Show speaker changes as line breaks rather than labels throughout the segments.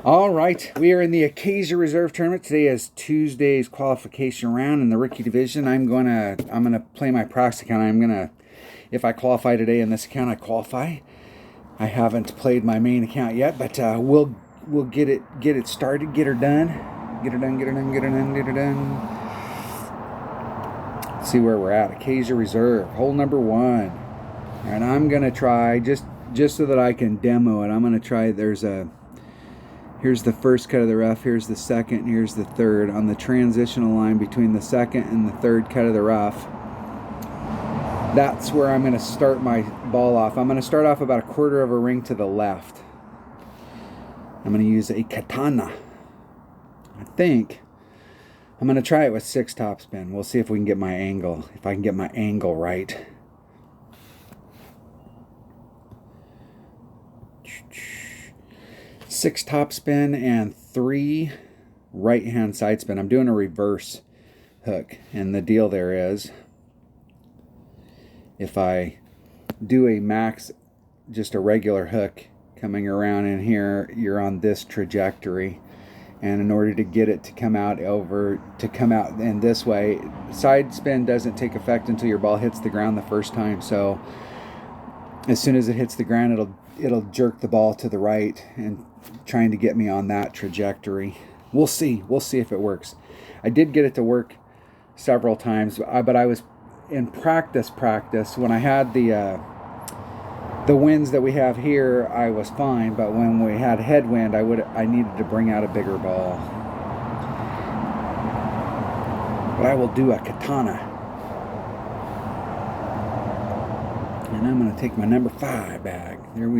All right, we are in the Acacia Reserve Tournament. Today is Tuesday's qualification round in the rookie division. I'm gonna play my practice account. If I qualify today in this account, I qualify. I haven't played my main account yet, but we'll get it started, get her done. Let's see where we're at. Acacia Reserve, hole number 1. And I'm gonna try just so that I can demo it. I'm gonna try. Here's the first cut of the rough, here's the second, here's the third. On the transitional line between the second and the third cut of the rough, that's where I'm going to start my ball off. I'm going to start off about 1/4 of a ring to the left. I'm going to use a katana. I think I'm going to try it with 6 topspin. We'll see if we can get my angle, if I can get my angle right. Six topspin and 3 right hand side spin. I'm doing a reverse hook, and the deal there is if I do a max, just a regular hook coming around in here, you're on this trajectory, and in order to get it to come out in this way, side spin doesn't take effect until your ball hits the ground the first time. So as soon as it hits the ground, it'll jerk the ball to the right and trying to get me on that trajectory. We'll see if it works. I did get it to work several times, but I was in practice when I had the winds that we have here. I was fine, but when we had headwind, I needed to bring out a bigger ball. But I will do a katana, and I'm going to take my number 5 bag. There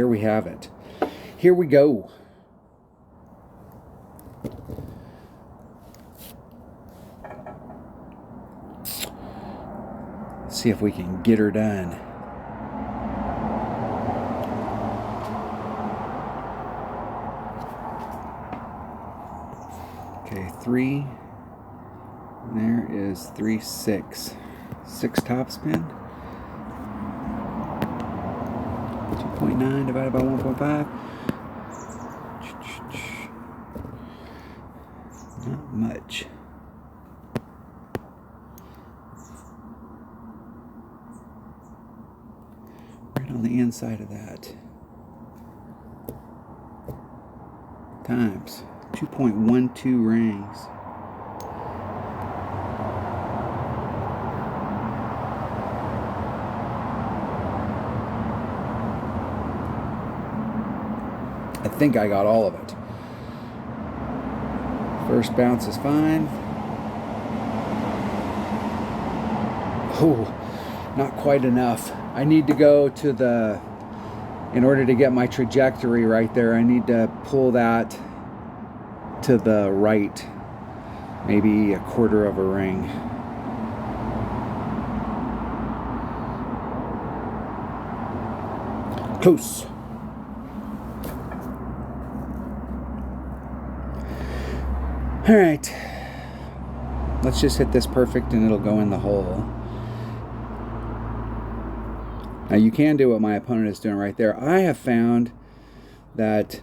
we have it. Here we go. Let's see if we can get her done. Okay, 3. There is 3, 6. 6 topspin. 2.9 divided by 1.5. Not much. Right on the inside of that. Times 2.12 rings. I think I got all of it. First bounce is fine. Oh, not quite enough. I need to go to in order to get my trajectory right there, I need to pull that to the right, maybe 1/4 of a ring. Close. All right, let's just hit this perfect and it'll go in the hole. Now you can do what my opponent is doing right there. I have found that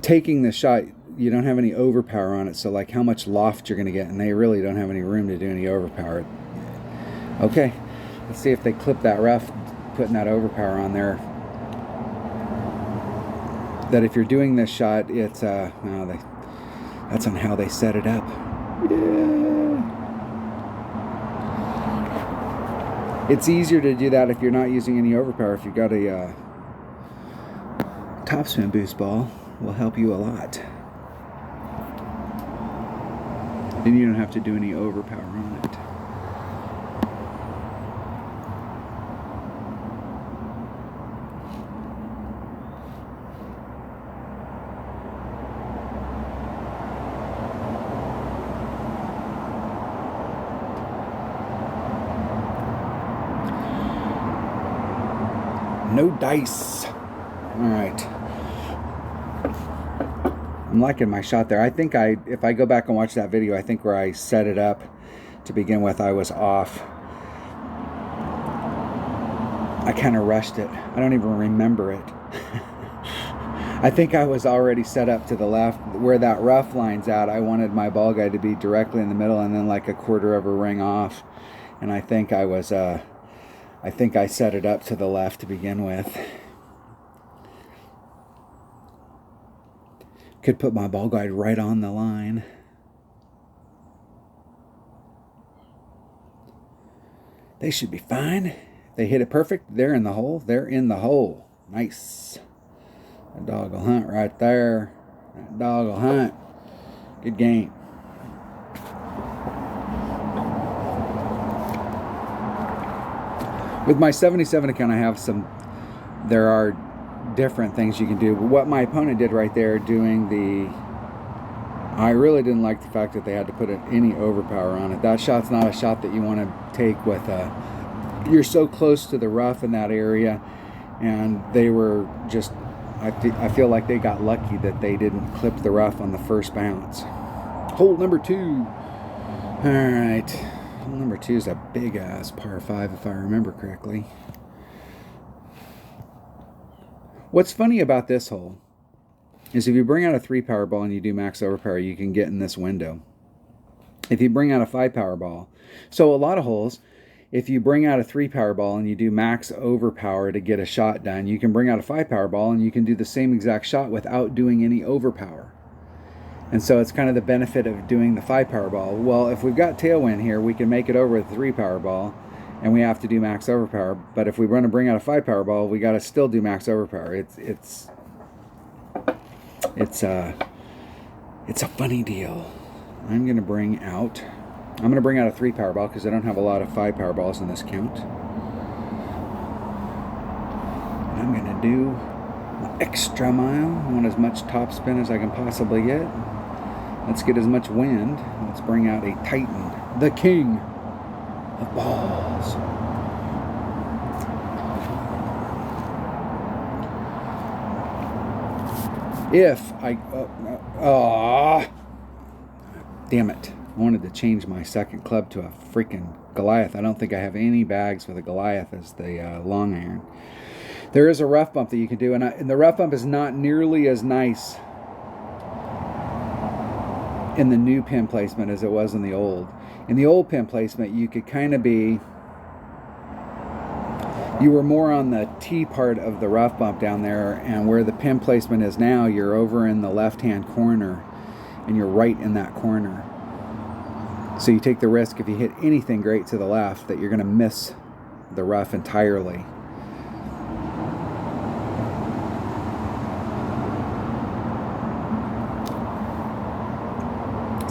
taking the shot, you don't have any overpower on it, so like how much loft you're going to get, and they really don't have any room to do any overpower. Okay, let's see if they clip that rough, putting that overpower on there. That if you're doing this shot, it's that's on how they set it up. Yeah. It's easier to do that if you're not using any overpower. If you've got a topspin boost ball, will help you a lot. Then you don't have to do any overpower on it. No dice. All right. I'm liking my shot there. I think if I go back and watch that video, I think where I set it up to begin with, I was off. I kind of rushed it. I don't even remember it. I think I was already set up to the left where that rough line's out. I wanted my ball guide to be directly in the middle and then like a quarter of a ring off. And I think I was, I think I set it up to the left to begin with. Could put my ball guide right on the line. They should be fine. They hit it perfect. They're in the hole. They're in the hole. Nice. That dog will hunt right there. That dog will hunt. Good game. With my 77 account, I have there are different things you can do. But what my opponent did right there I really didn't like the fact that they had to put any overpower on it. That shot's not a shot that you want to take with you're so close to the rough in that area, and they were just, I feel like they got lucky that they didn't clip the rough on the first bounce. Hole number 2. All right, hole number 2 is a big ass par 5 if I remember correctly. What's funny about this hole is if you bring out a 3 power ball and you do max overpower, you can get in this window. If you bring out a 5 power ball, so a lot of holes, if you bring out a 3 power ball and you do max overpower to get a shot done, you can bring out a 5 power ball and you can do the same exact shot without doing any overpower. And so it's kind of the benefit of doing the 5 power ball. Well, if we've got tailwind here, we can make it over with a 3 power ball and we have to do max overpower. But if we want to bring out a 5 power ball, we got to still do max overpower. It's a funny deal. I'm going to bring out a 3 power ball because I don't have a lot of 5 power balls in this count. I'm going to do my extra mile. I want as much top spin as I can possibly get. Let's get as much wind. Let's bring out a Titan, the king of balls. If I, damn it. I wanted to change my second club to a freaking Goliath. I don't think I have any bags with a Goliath as the long iron. There is a rough bump that you can do, and the rough bump is not nearly as nice in the new pin placement as it was in the old. In the old pin placement, you could kind of be, you were more on the T part of the rough bump down there, and where the pin placement is now, you're over in the left-hand corner, and you're right in that corner. So you take the risk if you hit anything great to the left that you're going to miss the rough entirely.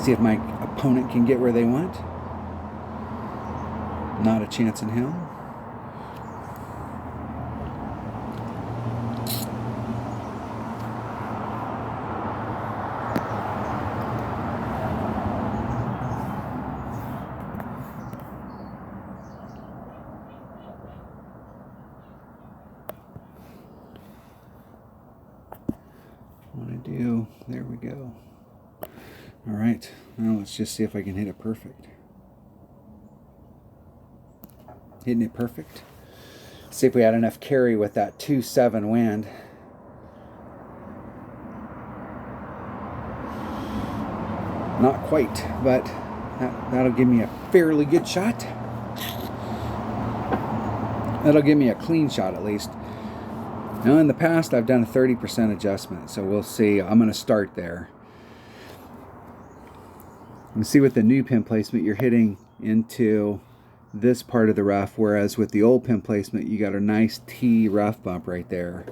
See if my opponent can get where they want. Not a chance in hell. There we go. All right, now let's just see if I can hit it perfect. Hitting it perfect. See if we had enough carry with that 2-7 wind. Not quite, but that'll give me a fairly good shot. That'll give me a clean shot at least. Now in the past I've done a 30% adjustment, so we'll see. I'm going to start there. And see with the new pin placement you're hitting into this part of the rough, whereas with the old pin placement you got a nice T rough bump right there.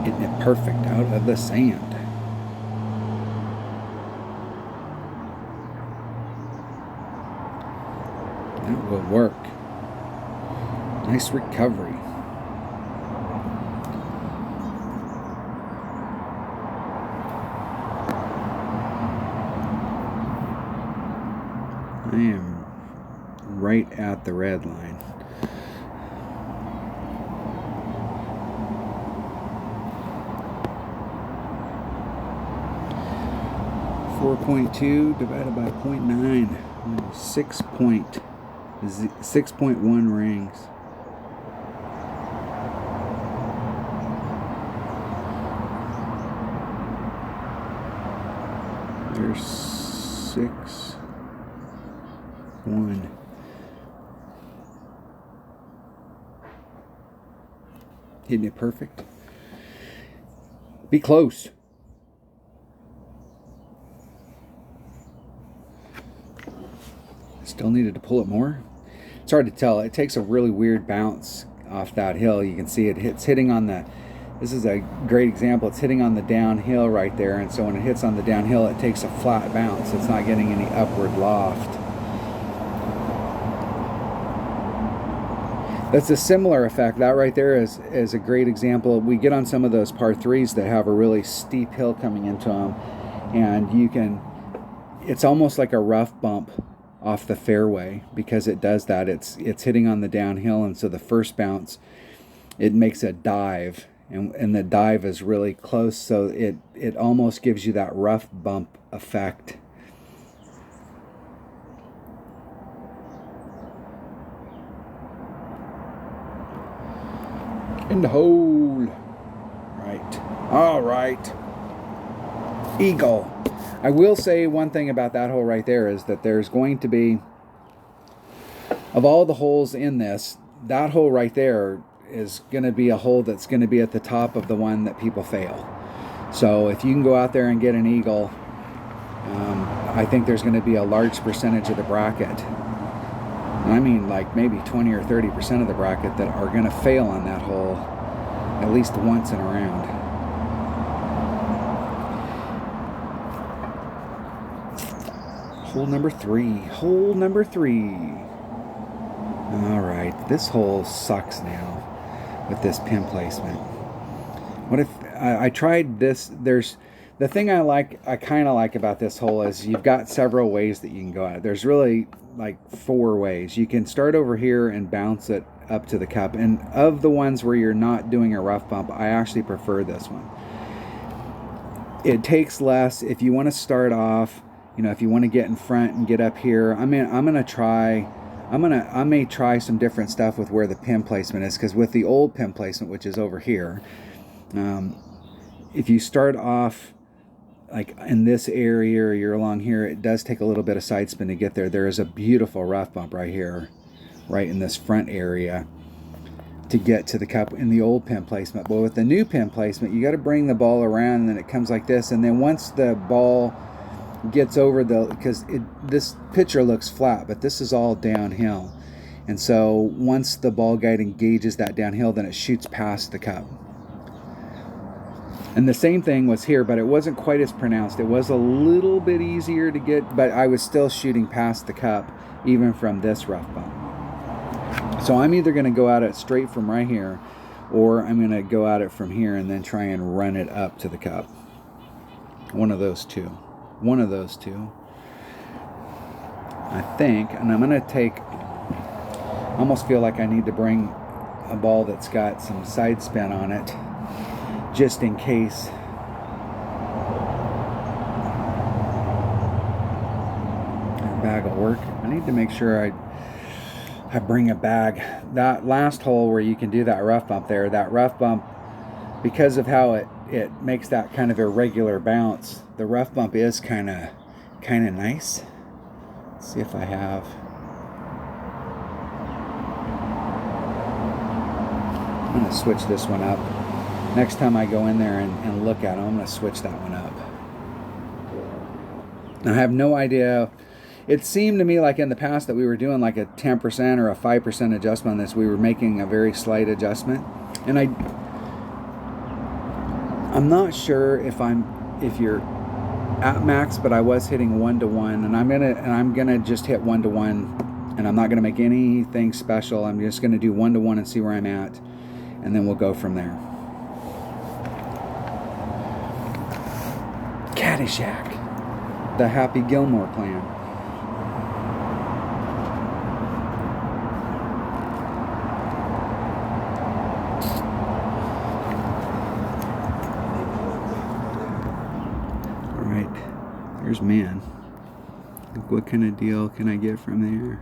Hitting it perfect out of the sand. That will work. Nice recovery. I am right at the red line. .2 divided by 0.9. 6.9. 6.1 rings. There's 6.1. Hitting it perfect. Be close. Still needed to pull it more. It's hard to tell. It takes a really weird bounce off that hill. You can see it's hitting on the, this is a great example. It's hitting on the downhill right there, and so when it hits on the downhill, it takes a flat bounce. It's not getting any upward loft. That's a similar effect. That right there is a great example. We get on some of those par 3s that have a really steep hill coming into them, and you can, it's almost like a rough bump off the fairway because it does that. It's hitting on the downhill, and so the first bounce, it makes a dive, and the dive is really close, so it almost gives you that rough bump effect. In the hole. Right. All right. Eagle. I will say one thing about that hole right there is that there's going to be, of all the holes in this, that hole right there is going to be a hole that's going to be at the top of the one that people fail. So if you can go out there and get an eagle, I think there's going to be a large percentage of the bracket, I mean like maybe 20 or 30% of the bracket, that are going to fail on that hole at least once in a round. Hole number 3. Hole number 3. Alright, this hole sucks now with this pin placement. What if I tried this? There's the thing I kind of like about this hole is you've got several ways that you can go at it. There's really like 4 ways. You can start over here and bounce it up to the cup, and of the ones where you're not doing a rough bump, I actually prefer this one. It takes less. If you want to start off, you know, if you want to get in front and get up here, I may try some different stuff with where the pin placement is, because with the old pin placement, which is over here, if you start off like in this area or you're along here, it does take a little bit of side spin to get there. There is a beautiful rough bump right here, right in this front area, to get to the cup in the old pin placement. But with the new pin placement, you got to bring the ball around, and then it comes like this, and then once the ball gets over the, because this picture looks flat, but this is all downhill, and so once the ball guide engages that downhill, then it shoots past the cup. And the same thing was here, but it wasn't quite as pronounced. It was a little bit easier to get, but I was still shooting past the cup even from this rough bump. So I'm either going to go at it straight from right here, or I'm going to go at it from here and then try and run it up to the cup. One of those two. One of those two, I think. And I'm going to take, I almost feel like I need to bring a ball that's got some side spin on it, just in case. That bag will work. I need to make sure I bring a bag. That last hole where you can do that rough bump there, that rough bump, because of how it makes that kind of irregular bounce, the rough bump is kind of nice. Let's see if I have. I'm going to switch this one up. Next time I go in there and look at them, I'm going to switch that one up. Now, I have no idea. It seemed to me like in the past that we were doing like a 10% or a 5% adjustment on this. We were making a very slight adjustment. And I'm not sure if you're at max, but I was hitting 1-to-1, and I'm gonna just hit 1-to-1, and I'm not gonna make anything special. I'm just gonna do 1-to-1 and see where I'm at, and then we'll go from there. Caddyshack, the Happy Gilmore plan. All right, there's man. What kind of deal can I get from there?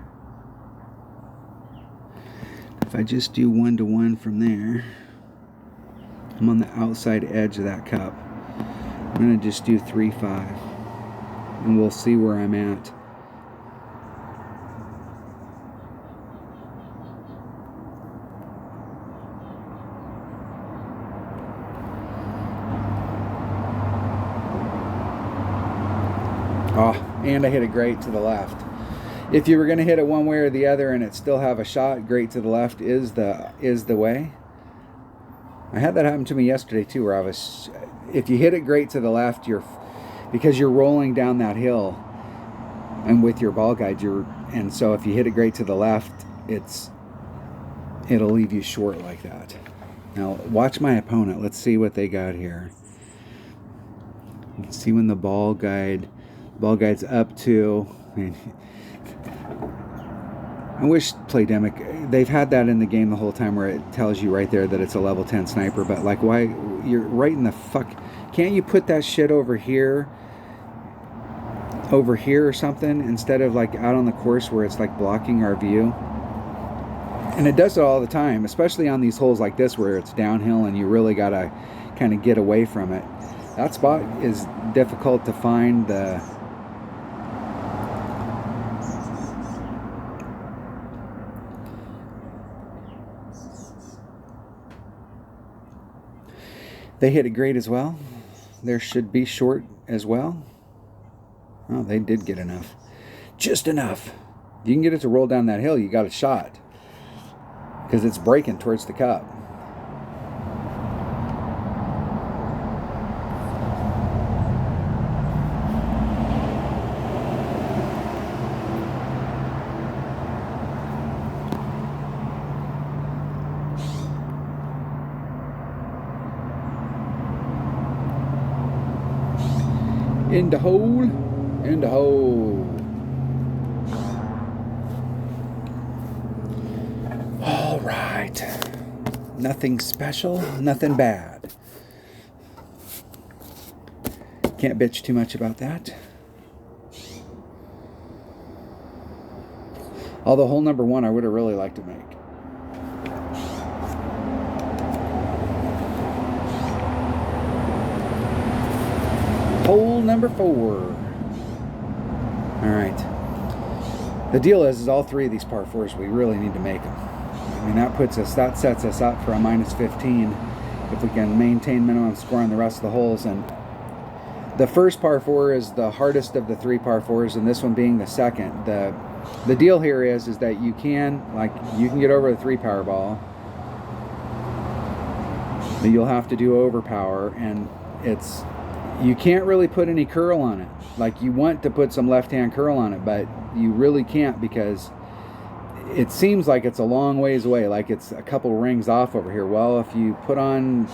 if I just do 1-to-1 from there, I'm on the outside edge of that cup. I'm going to just do 3-5, and we'll see where I'm at. Oh, and I hit it great to the left. If you were going to hit it one way or the other and it still have a shot, great to the left is the way. I had that happen to me yesterday too, where if you hit it great to the left, because you're rolling down that hill, and with your ball guide, and so if you hit it great to the left, it'll leave you short like that. Now watch my opponent. Let's see what they got here. You can see when the ball guide's up to. I wish Playdemic, they've had that in the game the whole time where it tells you right there that it's a level 10 sniper, but like, why, you're right in the fuck, can't you put that shit over here or something, instead of like out on the course where it's like blocking our view? And it does it all the time, especially on these holes like this where it's downhill and you really gotta kind of get away from it. That spot is difficult to find They hit it great as well. There should be short as well. Oh, they did get enough. Just enough. If you can get it to roll down that hill, you got a shot. Because it's breaking towards the cup. In the hole, in the hole. All right. Nothing special, nothing bad. Can't bitch too much about that. Although hole number 1 I would have really liked to make. Hole number 4. All right. The deal is all 3 of these par 4s, we really need to make them. I mean, that sets us up for a -15 if we can maintain minimum score on the rest of the holes. And the first par 4 is the hardest of the 3 par 4s, and this one being the second. The deal here is that you can get over the 3 power ball, but you'll have to do overpower, and you can't really put any curl on it. Like, you want to put some left-hand curl on it, but you really can't, because it seems like it's a long ways away, like it's a couple rings off over here. Well, if you put on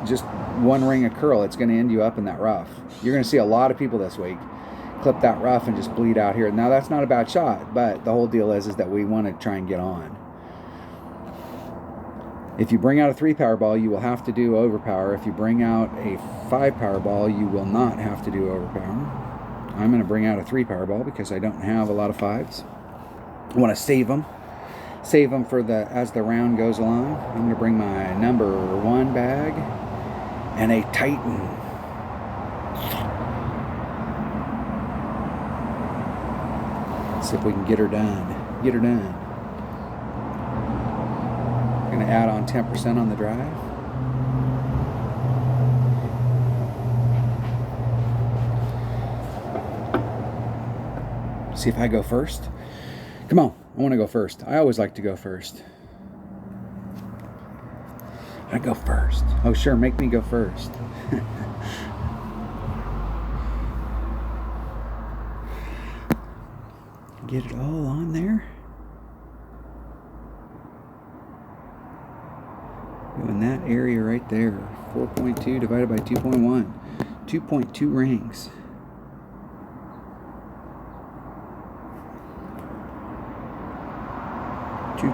just 1 ring of curl, it's going to end you up in that rough. You're going to see a lot of people this week clip that rough and just bleed out here. Now, that's not a bad shot, but the whole deal is that we want to try and get on. If you bring out a 3 power ball, you will have to do overpower. If you bring out a 5 power ball, you will not have to do overpower. I'm going to bring out a 3 power ball because I don't have a lot of 5s. I want to save them for as the round goes along. I'm going to bring my number 1 bag and a Titan. Let's see if we can get her done. Get her done. Going to add on 10% on the drive. See if I go first. Come on, I want to go first. I always like to go first. I go first. Oh, sure, make me go first. Get it all on there. In that area right there. 4.2 divided by 2.1. 2.2 rings.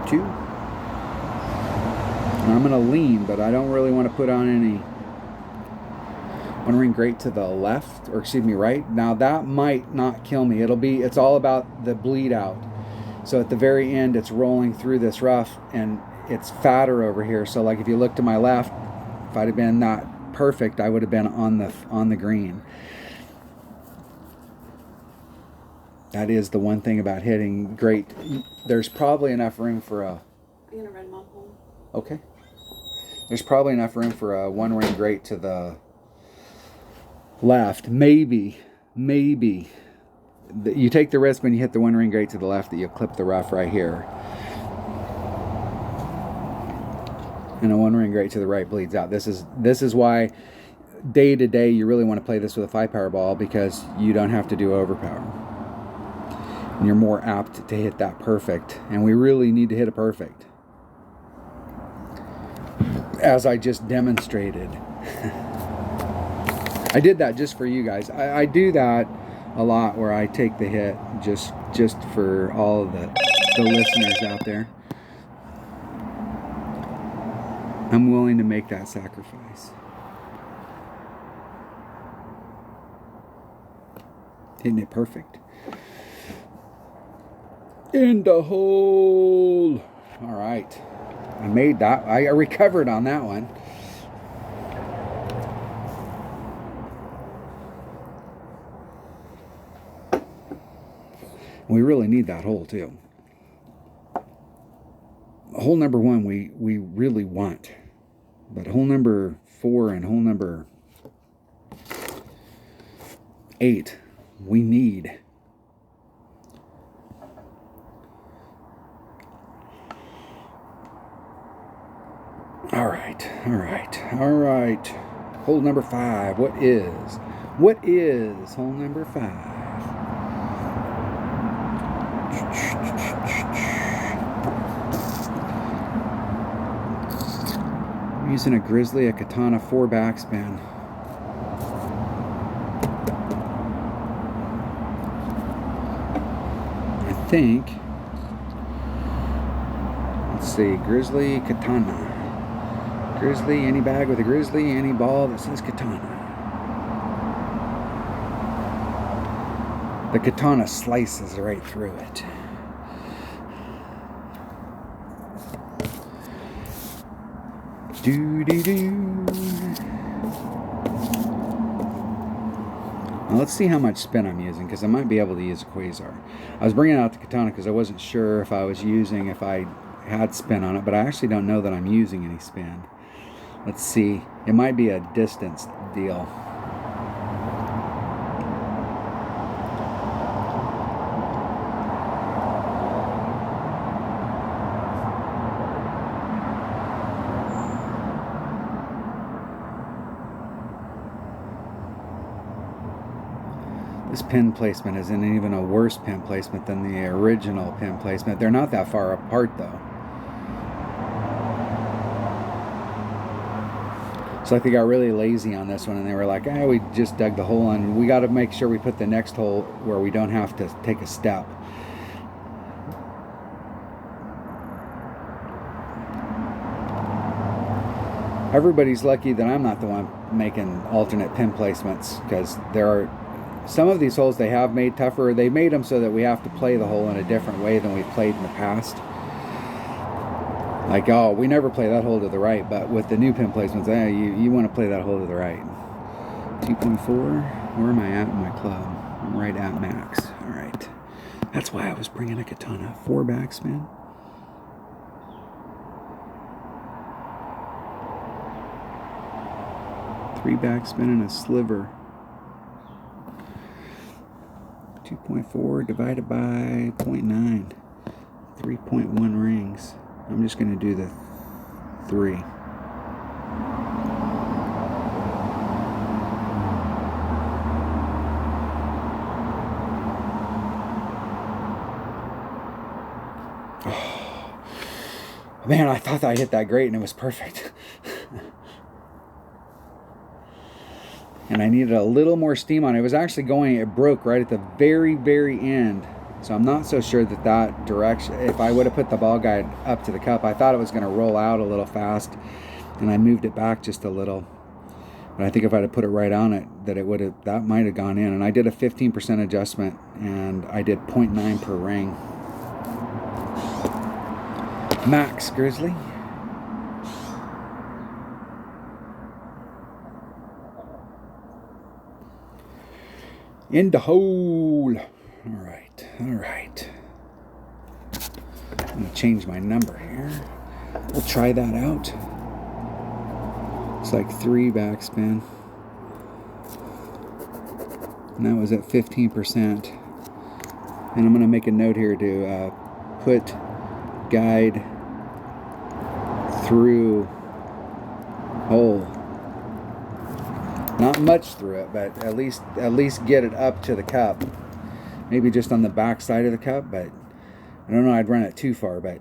Two. I'm going to lean, but I don't really want to put on any. 1 ring great to the left, or excuse me, right. Now that might not kill me. It's all about the bleed out. So at the very end, it's rolling through this rough, and it's fatter over here. So like if you look to my left, if I'd have been not perfect, I would have been on the green. That is the one thing about hitting great. There's probably enough room for a...
I'm going to run mom home.
Okay. There's probably enough room for a one ring grate to the left. Maybe. You take the risk when you hit the one ring grate to the left that you'll clip the rough right here. And a one ring grate to the right bleeds out. This is why day to day you really want to play this with a 5-power ball, because you don't have to do overpower. And you're more apt to hit that perfect. And we really need to hit a perfect, as I just demonstrated. I did that just for you guys. I do that a lot, where I take the hit just for all of the listeners out there. I'm willing to make that sacrifice. Hitting it perfect. In the hole. All right. I made that. I recovered on that one. We really need that hole too. Hole number 1 we really want. But hole number 4 and hole number 8 we need. All right. Hole number 5. What is hole number 5? I'm using a Grizzly, a Katana 4 backspin. I think, let's see, Grizzly, Katana. Grizzly, any bag with a Grizzly, any ball that says Katana. The Katana slices right through it. Now let's see how much spin I'm using, because I might be able to use a Quasar. I was bringing out the Katana because I wasn't sure if I had spin on it, but I actually don't know that I'm using any spin. Let's see. It might be a distance deal. This pin placement isn't even a worse pin placement than the original pin placement. They're not that far apart though. So like they got really lazy on this one, and they were like, we just dug the hole in. We got to make sure we put the next hole where we don't have to take a step. Everybody's lucky that I'm not the one making alternate pin placements, because there are some of these holes they have made tougher. They made them so that we have to play the hole in a different way than we've played in the past. Like, we never play that hole to the right, but with the new pin placements, you want to play that hole to the right. 2.4, where am I at in my club? I'm right at max. All right. That's why I was bringing a Katana 4 backspin. Three backspin and a sliver. 2.4 divided by 0.9. 3.1 rings. I'm just going to do the 3. Oh, man, I thought I hit that great and it was perfect. And I needed a little more steam on it. It was actually going, it broke right at the very, very end. So I'm not so sure that direction, if I would have put the ball guide up to the cup, I thought it was going to roll out a little fast, and I moved it back just a little. But I think if I'd have put it right on it, that might have gone in. And I did a 15% adjustment, and I did 0.9 per ring. Max Grizzly. In the hole. All right, all right. I'm gonna change my number here. We'll try that out. It's like 3 backspin. And that was at 15%. And I'm gonna make a note here to put guide through hole. Not much through it, but at least get it up to the cup. Maybe just on the back side of the cup, but I don't know, I'd run it too far, but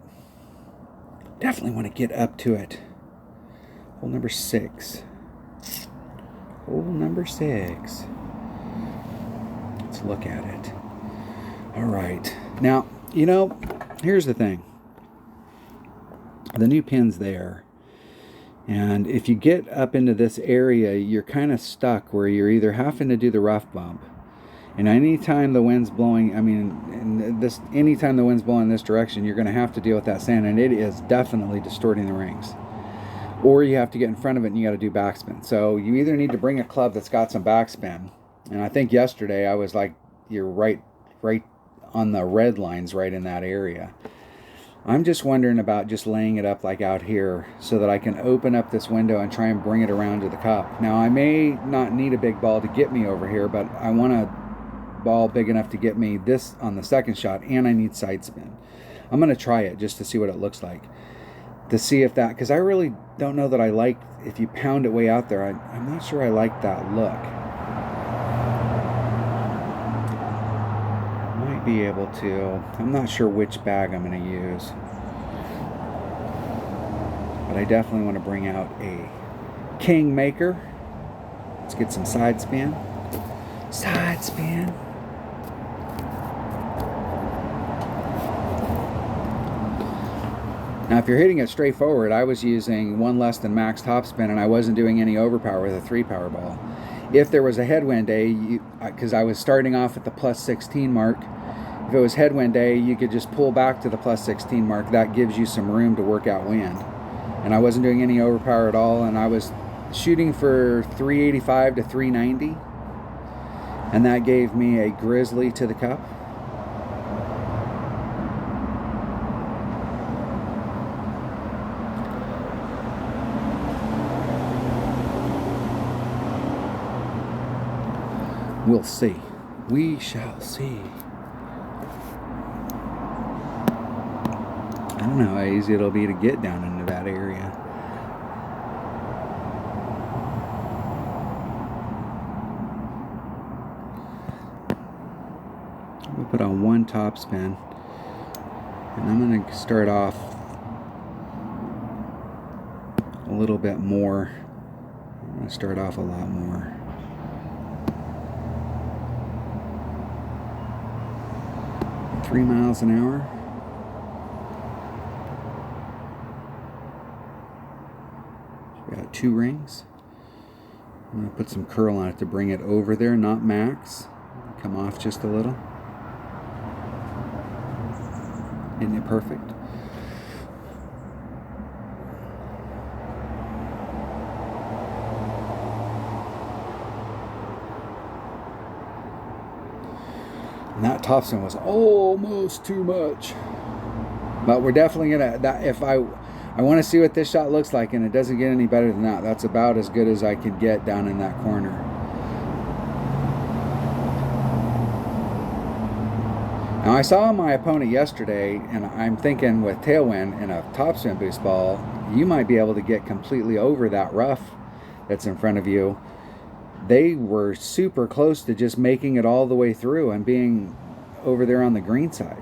definitely want to get up to it. Hole number 6. Hole number 6. Let's look at it. All right. Now, you know, here's the thing. The new pin's there. And if you get up into this area, you're kind of stuck where you're either having to do the rough bump. And anytime the wind's blowing, anytime the wind's blowing in this direction, you're going to have to deal with that sand. And it is definitely distorting the rings. Or you have to get in front of it and you got to do backspin. So you either need to bring a club that's got some backspin. And I think yesterday I was like, you're right on the red lines right in that area. I'm just wondering about just laying it up like out here so that I can open up this window and try and bring it around to the cup. Now I may not need a big ball to get me over here, but I want a ball big enough to get me this on the second shot, and I need side spin. I'm going to try it just to see what it looks like. To see if that, because I really don't know that I like, if you pound it way out there, I'm not sure I like that look. Be able to, I'm not sure which bag I'm going to use, but I definitely want to bring out a Kingmaker. Let's get some side spin. Side spin. Now if you're hitting it straight forward, I was using 1 less than max topspin and I wasn't doing any overpower with a 3-power ball. If there was a headwind day, because I was starting off at the plus 16 mark, if it was headwind day, you could just pull back to the plus 16 mark. That gives you some room to work out wind. And I wasn't doing any overpower at all, and I was shooting for 385 to 390. And that gave me a Grizzly to the cup. We'll see. We shall see. I don't know how easy it'll be to get down into that area. We'll put on 1 top spin. And I'm going to start off a little bit more. I'm going to start off a lot more. $3 miles an hour. We got 2 rings. I'm going to put some curl on it to bring it over there, not max. Come off just a little. Isn't it perfect? And that topspin was almost too much. But we're definitely going to, if I want to see what this shot looks like, and it doesn't get any better than that. That's about as good as I can get down in that corner. Now I saw my opponent yesterday, and I'm thinking with tailwind and a topspin boost ball, you might be able to get completely over that rough that's in front of you. They were super close to just making it all the way through and being over there on the green side.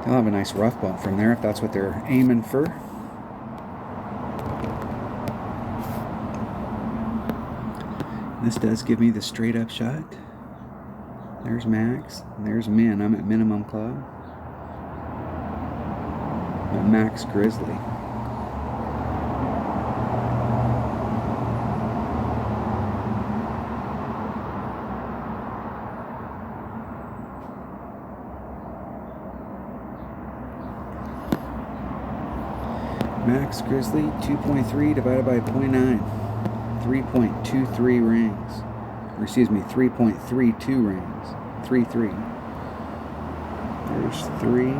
They'll have a nice rough bump from there if that's what they're aiming for. This does give me the straight up shot. There's max, and there's min. I'm at minimum club. I'm at max Grizzly. Max Grizzly 2.3 divided by 0.9. 3.23 rings. Or excuse me, 3.32 rings. 3.3. There's 3.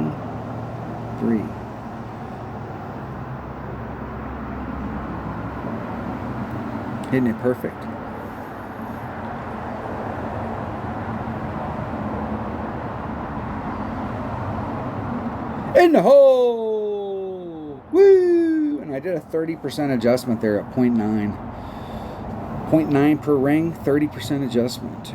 Hitting it perfect. In the hole! Woo! And I did a 30% adjustment there at 0.9. 0.9 per ring, 30% adjustment.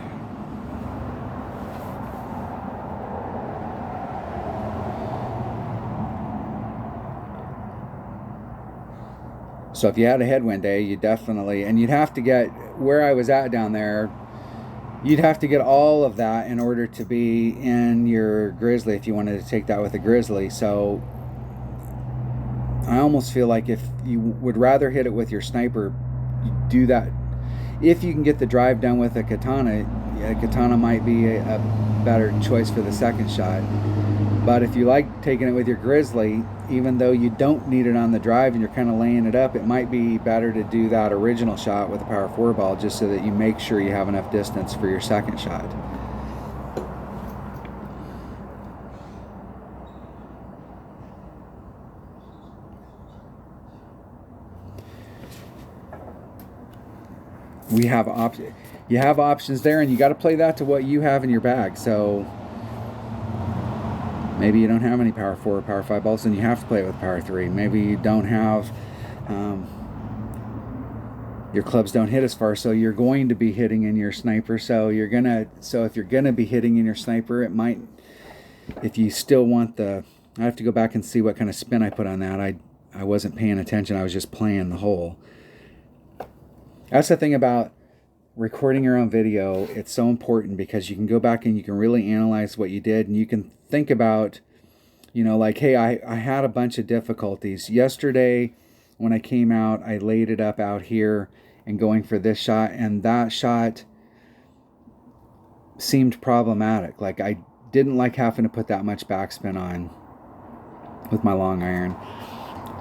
So if you had a headwind day, you definitely, and you'd have to get, where I was at down there, you'd have to get all of that in order to be in your Grizzly if you wanted to take that with a Grizzly. So I almost feel like if you would rather hit it with your sniper, you do that. If you can get the drive done with a katana, a katana might be a better choice for the second shot. But if you like taking it with your Grizzly, even though you don't need it on the drive and you're kind of laying it up, it might be better to do that original shot with a power 4 ball just so that you make sure you have enough distance for your second shot. We have you have options there, and you got to play that to what you have in your bag. So maybe you don't have any power 4 or power 5 balls and you have to play it with power 3. Maybe you don't have your clubs don't hit as far, so you're going to be hitting in your sniper. So if you're gonna be hitting in your sniper, it might, if you still want I have to go back and see what kind of spin I put on that. I wasn't paying attention, I was just playing the hole. That's the thing about recording your own video. It's so important because you can go back and you can really analyze what you did, and you can think about, like, hey, I had a bunch of difficulties. Yesterday when I came out, I laid it up out here and going for this shot, and that shot seemed problematic. Like, I didn't like having to put that much backspin on with my long iron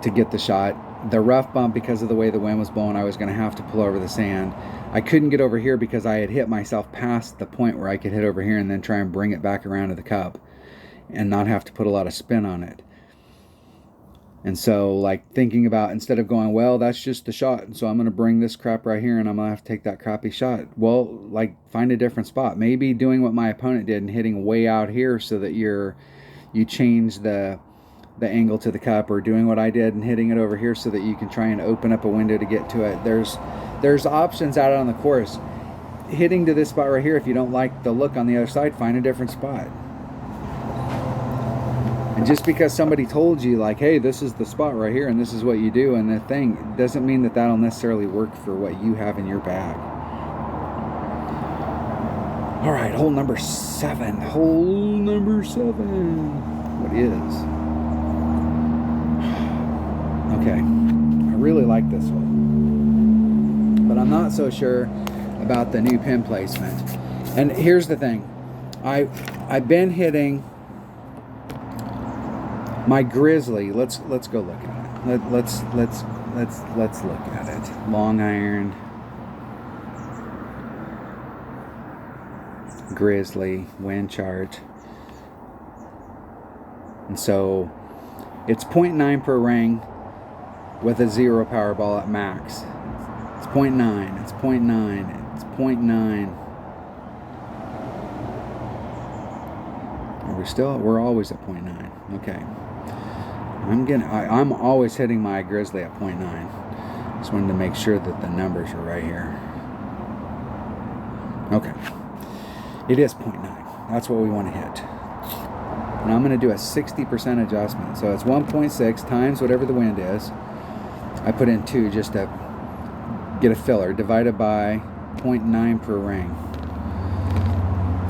to get the shot. The rough bump, because of the way the wind was blowing, I was going to have to pull over the sand. I couldn't get over here because I had hit myself past the point where I could hit over here and then try and bring it back around to the cup and not have to put a lot of spin on it. And so, like, thinking about, instead of going, well, that's just the shot, and so I'm going to bring this crap right here and I'm going to have to take that crappy shot. Well, like, find a different spot. Maybe doing what my opponent did and hitting way out here so that you change the angle to the cup, or doing what I did and hitting it over here so that you can try and open up a window to get to it. There's options out on the course. Hitting to this spot right here, if you don't like the look on the other side, find a different spot. And just because somebody told you, like, hey, this is the spot right here and this is what you do and the thing, doesn't mean that that'll necessarily work for what you have in your bag. All right, hole number 7. Hole number 7. What is? Okay, I really like this one, but I'm not so sure about the new pin placement. And here's the thing, I've been hitting my Grizzly. Let's go look at it. Let's look at it. Long iron, Grizzly, wind chart, and so it's 0.9 per ring. With a 0 power ball at max. It's 0.9, it's 0.9, it's 0.9. We're always at 0.9. Okay. I'm always hitting my Grizzly at 0.9. Just wanted to make sure that the numbers are right here. Okay. It is 0.9. That's what we want to hit. And I'm going to do a 60% adjustment. So it's 1.6 times whatever the wind is. I put in 2 just to get a filler, divided by 0.9 per ring.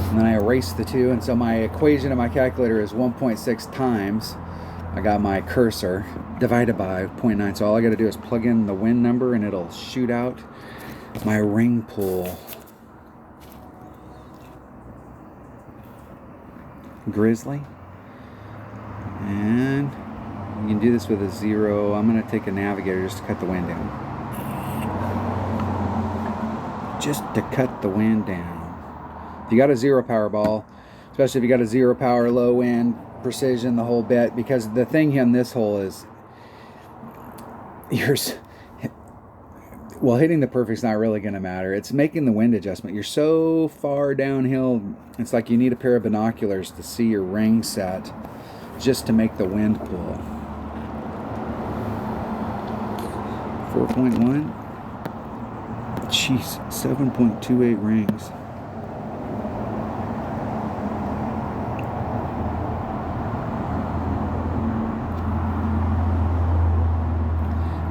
And then I erase the 2, and so my equation of my calculator is 1.6 times, I got my cursor, divided by 0.9. So all I got to do is plug in the wind number and it'll shoot out my ring pull. Grizzly. And you can do this with a 0. I'm going to take a navigator just to cut the wind down. Just to cut the wind down. If you got a 0 power ball, especially if you got a 0 power, low wind, precision, the whole bit, because the thing in this hole is hitting the perfect's not really going to matter. It's making the wind adjustment. You're so far downhill, it's like you need a pair of binoculars to see your ring set just to make the wind pull. 4.1. Jeez, 7.28 rings.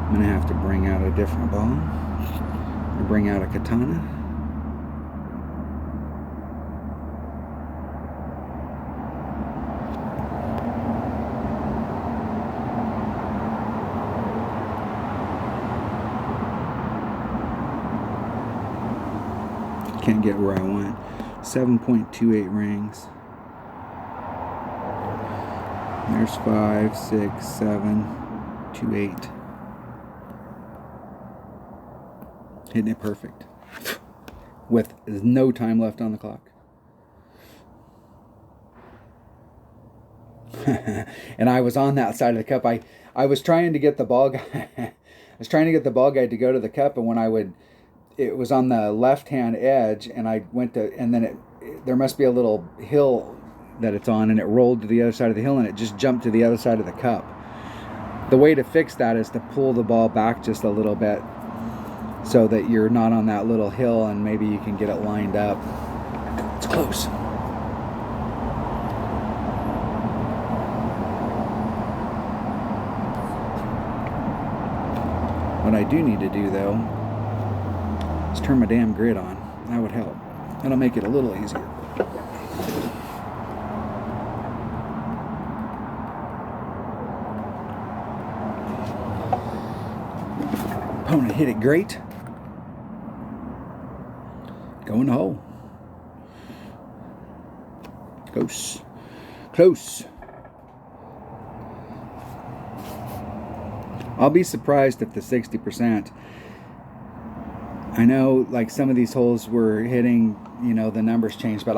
I'm going to have to bring out a different ball. Bring out a katana. Can't get where I want. 7.28 rings. There's 5, 6, 7, 2, 8. Hitting it perfect with no time left on the clock. And I was on that side of the cup. I was trying to get the ball guy I was trying to get the ball guy to go to the cup, and when it was on the left hand edge, and I went to, and then there must be a little hill that it's on, and it rolled to the other side of the hill, and it just jumped to the other side of the cup. The way to fix that is to pull the ball back just a little bit, so that you're not on that little hill, and maybe you can get it lined up. It's close. What I do need to do, though, is turn my damn grid on. That would help. That'll make it a little easier. Opponent hit it great. Go in the hole. Close. Close. I'll be surprised if the 60%. I know, like, some of these holes were hitting, the numbers changed, but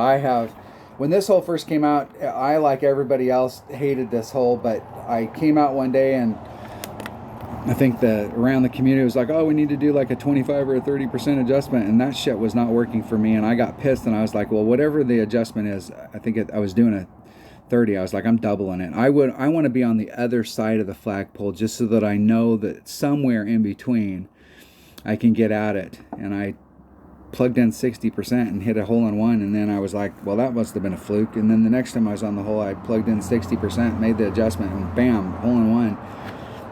when this hole first came out, I, like everybody else, hated this hole, but I came out one day, and I think around the community was like, oh, we need to do like a 25 or a 30% adjustment, and that shit was not working for me, and I got pissed, and I was like, well, whatever the adjustment is, I think I was doing a 30. I was like, I'm doubling it. I want to be on the other side of the flagpole just so that I know that somewhere in between I can get at it. And I plugged in 60% and hit a hole-in-one, and then I was like, well, that must have been a fluke. And then the next time I was on the hole, I plugged in 60%, made the adjustment, and bam, hole-in-one.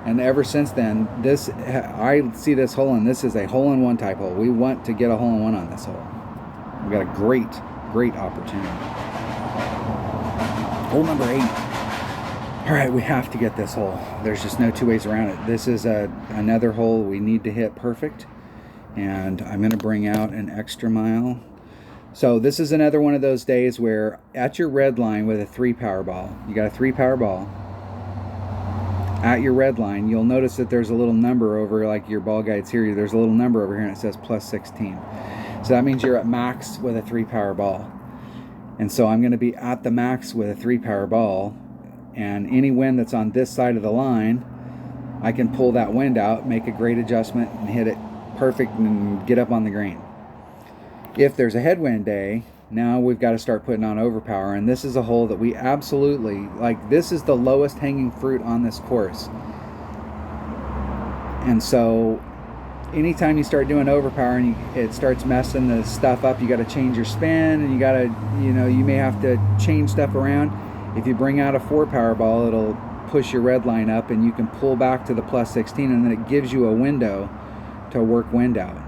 And ever since then, I see this hole, and this is a hole-in-one type hole. We want to get a hole-in-one on this hole. We've got a great, great opportunity. Hole number 8. All right, we have to get this hole. There's just no two ways around it. This is another hole we need to hit perfect. And I'm going to bring out an extra mile. So this is another one of those days where at your red line with a 3 power ball, you got a 3 power ball. At your red line, you'll notice that there's a little number over, like your ball guides here, there's a little number over here, and it says plus 16. So that means you're at max with a 3 power ball. And so I'm going to be at the max with a 3 power ball, and any wind that's on this side of the line, I can pull that wind out, make a great adjustment, and hit it perfect and get up on the green. If there's a headwind day, now we've got to start putting on overpower, and this is a hole that we absolutely, like, this is the lowest hanging fruit on this course. And so anytime you start doing overpower and it starts messing the stuff up, you got to change your spin, and you got to, you may have to change stuff around. If you bring out a 4 power ball, it'll push your red line up, and you can pull back to the plus 16, and then it gives you a window to work wind out.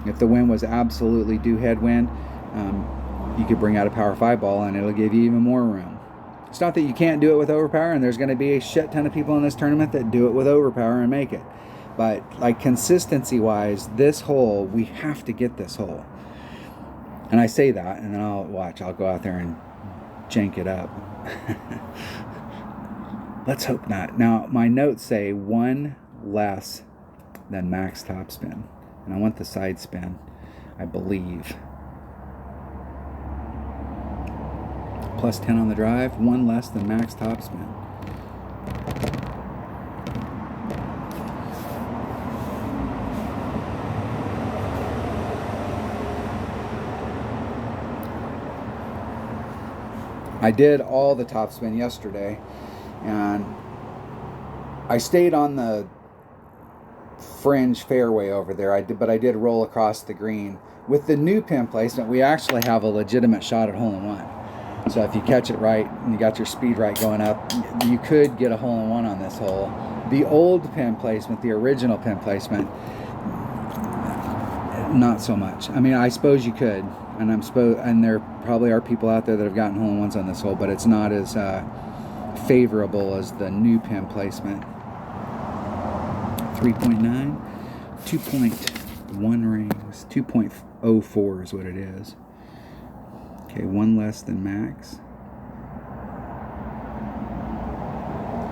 If the wind was absolutely due headwind, you could bring out a power 5 ball, and it'll give you even more room. It's not that you can't do it with overpower, and there's going to be a shit ton of people in this tournament that do it with overpower and make it. But like consistency wise, this hole, we have to get this hole. And I say that, and then I'll go out there and jank it up. Let's hope not. Now, my notes say 1 less than max topspin. And I want the side spin, I believe. Plus 10 on the drive, 1 less than max topspin. I did all the topspin yesterday, and I stayed on the fringe fairway over there. But I did roll across the green. With the new pin placement, we actually have a legitimate shot at hole-in-one. So if you catch it right and you got your speed right going up, you could get a hole-in-one on this hole. The old pin placement, the original pin placement, not so much. I mean, I suppose you could, and there probably are people out there that have gotten hole-in-ones on this hole, but it's not as favorable as the new pin placement. 3.9, 2.1 rings, 2.04 is what it is. Okay, 1 less than max.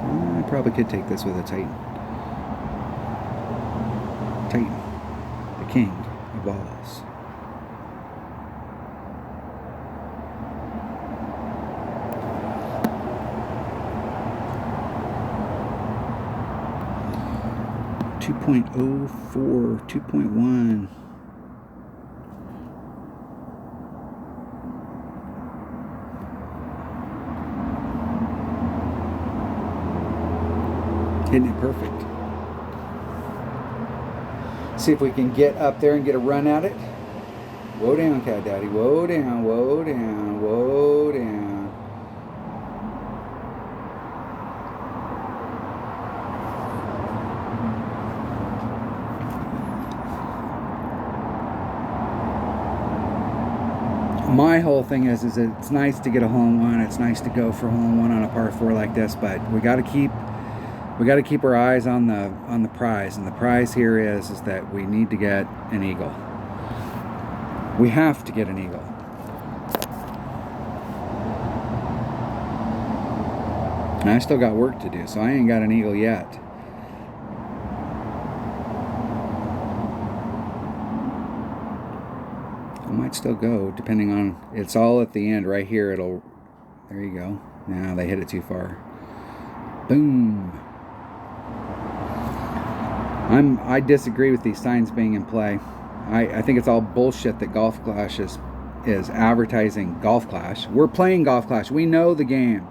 I probably could take this with a Titan. Titan, the king of balls. .04, 2.1. Hitting it perfect. See if we can get up there and get a run at it. Whoa down, Cat Daddy. Whoa down, whoa down, whoa down. My whole thing is it's nice to get a hole-in-one. It's nice to go for a hole-in-one on a par 4 like this, but we got to keep our eyes on the prize, and the prize here is that we need to get an eagle. We have to get an eagle. And I still got work to do, so I ain't got an eagle yet. I might still go, depending on, it's all at the end right here. There you go. Now they hit it too far. Boom. I disagree with these signs being in play. I think it's all bullshit that Golf Clash is advertising Golf Clash. We're playing Golf Clash. We know the game.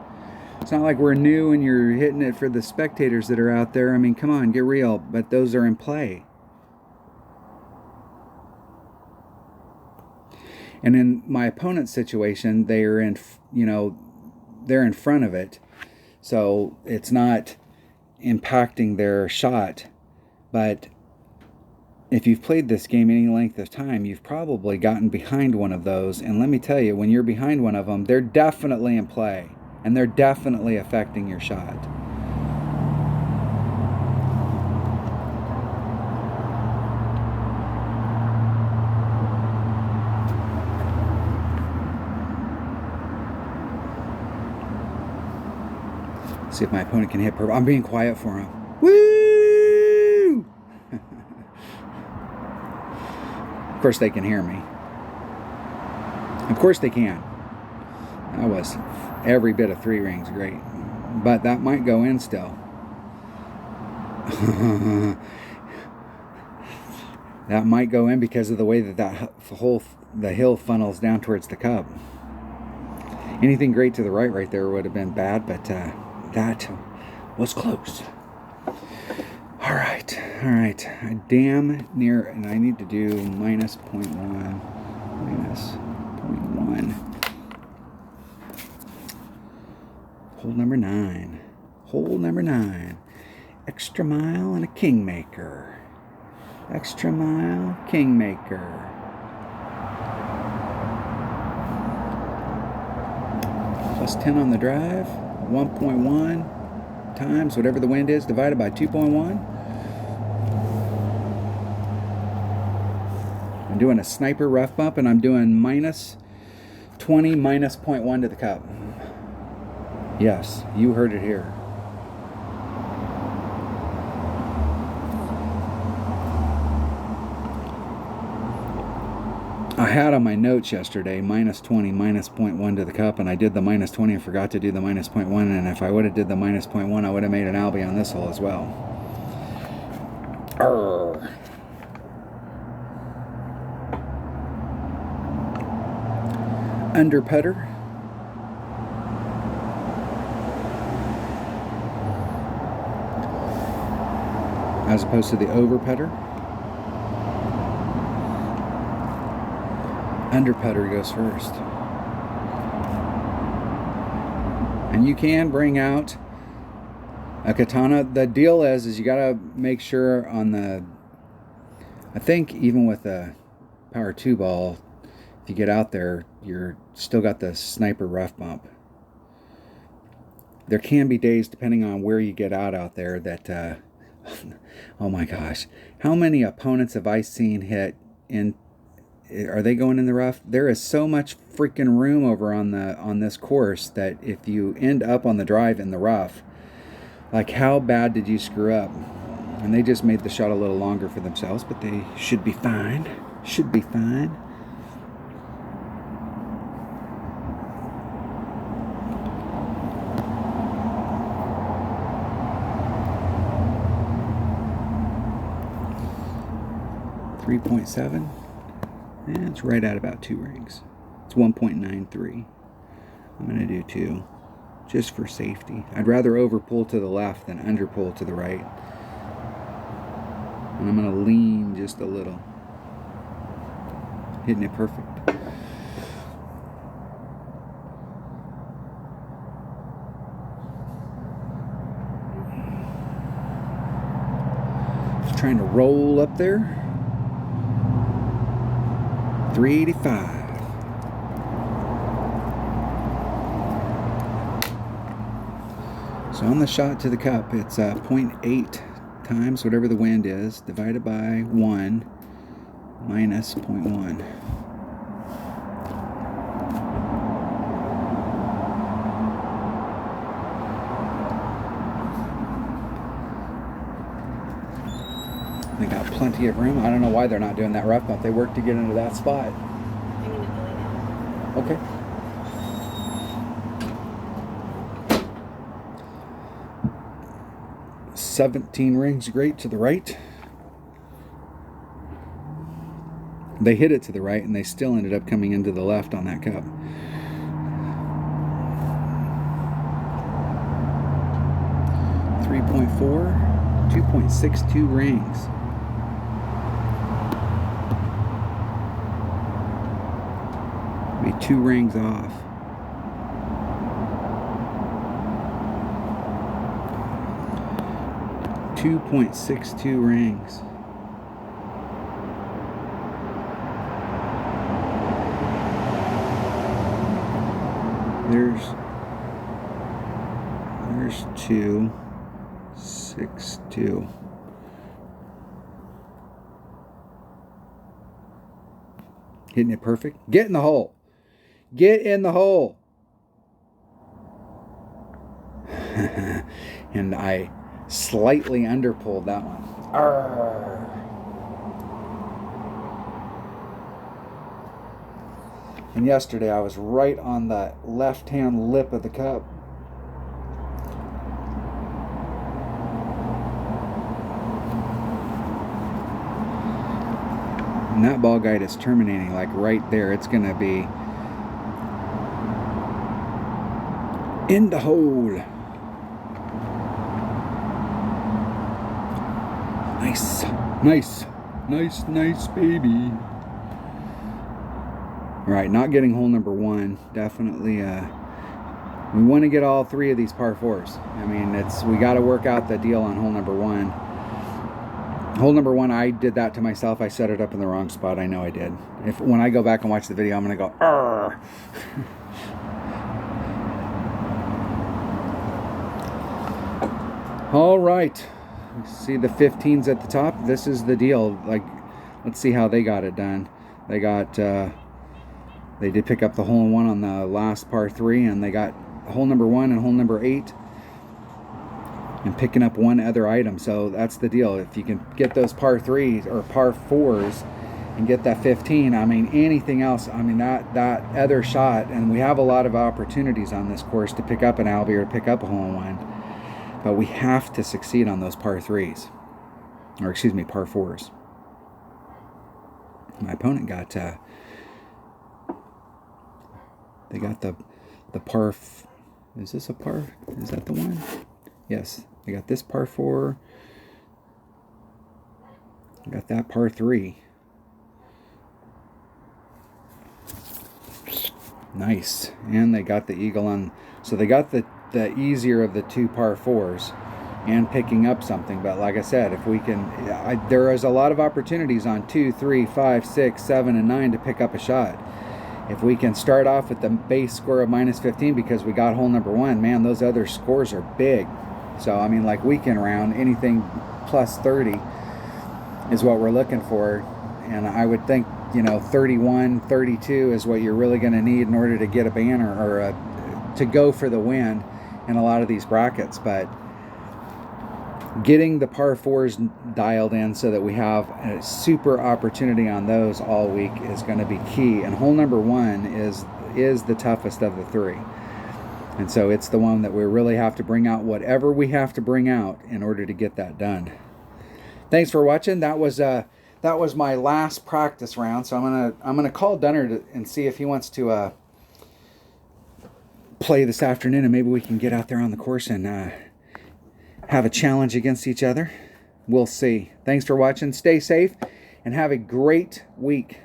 It's not like we're new and you're hitting it for the spectators that are out there. I mean, come on, get real. But those are in play. And in my opponent's situation, they're in front of it. So it's not impacting their shot. But if you've played this game any length of time, you've probably gotten behind one of those. And let me tell you, when you're behind one of them, they're definitely in play. And they're definitely affecting your shot. See if my opponent can hit purple. I'm being quiet for him. Woo! Of course they can hear me. Of course they can. That was every bit of 3 rings great. But that might go in still. That might go in because of the way that the hill funnels down towards the cup. Anything great to the right there would have been bad, but that was close. All right. I damn near, and I need to do minus 0.1. Hole number 9. Extra mile and a kingmaker. Extra mile, kingmaker. Plus 10 on the drive. 1.1 times whatever the wind is divided by 2.1. I'm doing a sniper rough bump, and I'm doing minus 20 minus 0.1 to the cup. Yes, you heard it here. I had on my notes yesterday minus 20, minus 0.1 to the cup, and I did the minus 20 and forgot to do the minus 0.1, and if I would have did the minus 0.1, I would have made an albie on this hole as well. Arrgh. Under putter. As opposed to the over putter. Under putter goes first. And you can bring out a katana. The deal is you gotta make sure on the, I think even with a power 2 ball, if you get out there, you're still got the sniper rough bump. There can be days, depending on where you get out there, that oh my gosh, how many opponents have I seen hit in? Are they going in the rough? There is so much freaking room over on this course that if you end up on the drive in the rough, like how bad did you screw up? And they just made the shot a little longer for themselves, but they should be fine. Should be fine. .7. And it's right at about 2 rings. It's 1.93. I'm going to do 2 just for safety. I'd rather over pull to the left than under pull to the right. And I'm going to lean just a little. Hitting it perfect. Just trying to roll up there. 385. So on the shot to the cup, it's 0.8 times whatever the wind is, divided by 1 minus 0.1. They got plenty of room. I don't know why they're not doing that rough bump. They worked to get into that spot. Okay. $17 rings great to the right. They hit it to the right, and they still ended up coming into the left on that cup. .4, 2.62 rings. Be 2 rings off. .62 rings. There's 2.62. Hitting it perfect. Get in the hole. Get in the hole. And I slightly underpulled that one. Arrgh. And yesterday I was right on the left-hand lip of the cup. And that ball guide is terminating like right there. It's going to be in the hole. Nice. Nice. Nice, nice, baby. All right, not getting hole number 1. Definitely, we want to get all 3 of these par 4s. I mean, we got to work out the deal on hole number 1. Hole number 1, I did that to myself. I set it up in the wrong spot. I know I did. When I go back and watch the video, I'm going to go, arrgh. All right. See the 15s at the top? This is the deal. Like, let's see how they got it done. They got, they did pick up the hole in 1 on the last par 3, and they got hole number 1 and hole number 8. And picking up 1 other item. So that's the deal. If you can get those par 3s or par 4s and get that 15. I mean, anything else, I mean, that other shot, and we have a lot of opportunities on this course to pick up an Albie or to pick up a hole-in-one, but we have to succeed on those par 3s, or excuse me, par 4s. My opponent got, they got the par, is this a par? Is that the one? Yes, they got this par 4. Got that par 3. Nice. And they got the eagle on. So they got the easier of the 2 par 4s and picking up something. But like I said, if we can, there is a lot of opportunities on 2, 3, 5, 6, 7, and 9 to pick up a shot. If we can start off with the base score of -15 because we got hole number 1, man, those other scores are big. So, I mean, like weekend round, anything plus 30 is what we're looking for. And I would think, you know, 31, 32 is what you're really going to need in order to get a banner or to go for the win in a lot of these brackets. But getting the par 4s dialed in so that we have a super opportunity on those all week is going to be key. And hole number 1 is the toughest of the 3. And so it's the one that we really have to bring out whatever we have to bring out in order to get that done. Thanks for watching. That was my last practice round. So I'm gonna call Dunner and see if he wants to play this afternoon, and maybe we can get out there on the course and have a challenge against each other. We'll see. Thanks for watching. Stay safe and have a great week.